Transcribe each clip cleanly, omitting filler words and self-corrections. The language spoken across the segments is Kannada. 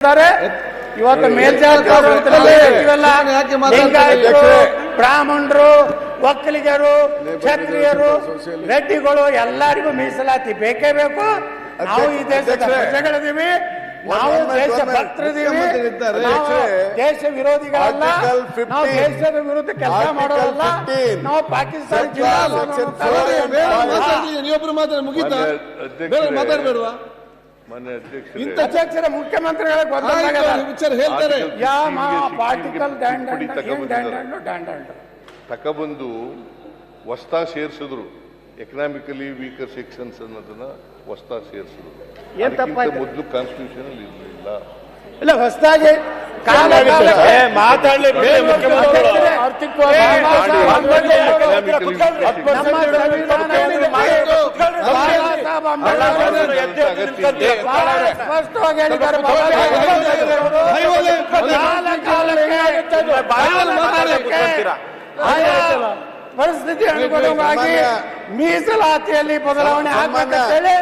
ಇವತ್ತು ಲಿಂಗಾಯತರು, ಬ್ರಾಹ್ಮಣರು, ಒಕ್ಕಲಿಗರು, ಕ್ಷತ್ರಿಯರು, ರೆಡ್ಡಿಗಳು ಎಲ್ಲರಿಗೂ ಮೀಸಲಾತಿ ಬೇಕೇ ಬೇಕು. ನಾವು ಈ ದೇಶದ ಪ್ರಜೆಗಳಿದ್ದೀವಿ, ನಾವು ದೇಶ ಭಕ್ತರಿದ್ದೀವಿ, ದೇಶ ವಿರೋಧಿಗಳಲ್ಲ, ನಾವು ದೇಶದ ವಿರುದ್ಧ ಕೆಲಸ ಮಾಡೋದಲ್ಲ. ನಾವು ಪಾಕಿಸ್ತಾನ ನೀವೊಬ್ರು ಮಾತಾಡಿ ಮುಗಿತಾ ಮಾತಾಡ್ಬೇಡವಾ? ಅಧ್ಯಕ್ಷರ ಮುಖ್ಯಮಂತ್ರಿಗಳಿಗೆ ವಿಚಾರ ಹೇಳ್ತಾರೆ. ಪಾರ್ಟಿಕಲ್ ತಕಬಂದು ಹೊಸ್ತಾ ಸೇರಿಸಿದ್ರು. ಎಕನಾಮಿಕಲಿ ವೀಕರ್ ಸೆಕ್ಷನ್ಸ್ ಅನ್ನೋದನ್ನ ಹೊಸ್ತಾ ಸೇರಿಸಿದ್ರು. ಮೊದಲು ಕಾನ್ಸ್ಟಿಟ್ಯೂಷನ್ ಇರಲಿಲ್ಲ. ಇಲ್ಲ, ಹೊಸದಾಗಿ ಸ್ಪಷ್ಟವಾಗಿ ಹೇಳಿದ್ದಾರೆ. ಪರಿಸ್ಥಿತಿ ಅನುಗುಣವಾಗಿ ಮೀಸಲಾತಿಯಲ್ಲಿ ಬದಲಾವಣೆ ಆಗಬೇಕಂತೇಳಿ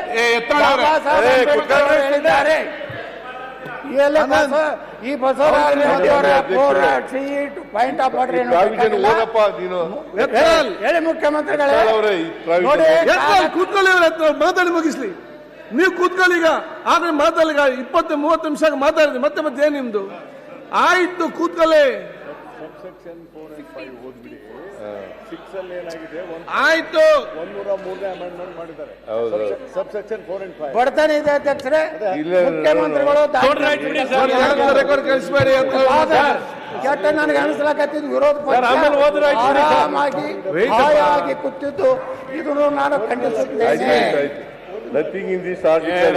ಹೇಳಿದ್ದಾರೆ. ಈ ಬಸವರಾಜ ಪಾಯಿಂಟ್ ಆಫ್ ಆರ್ಡರ್ ಹೇಳಿ ಮುಖ್ಯಮಂತ್ರಿಗಳೇ. ಕೂತ್ಕೊಳ್ಳಿ, ಮಾತಾಡಿ ಮುಗಿಸ್ಲಿ. ನೀವು ಕೂತ್ಕೊಳ್ಳಿ. ಈಗ ಆದ್ರೆ ಮಾತಾಡಿ 20-30 ನಿಮಿಷ ಮಾತಾಡಿದ್ರಿ. ಮತ್ತೆ ಏನ್ ನಿಮ್ದು? ಆಯ್ತು, ಕೂತ್ಕೊಳ್ಳಿ. ಆಯ್ತು, 103ನೇ ಅಮೆಂಡ್ಮೆಂಟ್ ಮಾಡಿದ್ದಾರೆ. ಸಬ್ಸೆಕ್ಷನ್ 4 and 5 ಬಡತನ ಇದೆ ಅಧ್ಯಕ್ಷರೇ. ಮುಖ್ಯಮಂತ್ರಿಗಳು ಕಳಿಸ್ಬೇಡಿ ಕೆಟ್ಟ ನನಗೆ ಅನಿಸ್ಲಾಕತ್ತಿದ್ದು ವಿರೋಧ ಆರಾಮಾಗಿ ಕೂತಿದ್ದು ಇದನ್ನು ನಾನು ಖಂಡಿಸುತ್ತೇನೆ. Nothing in this article.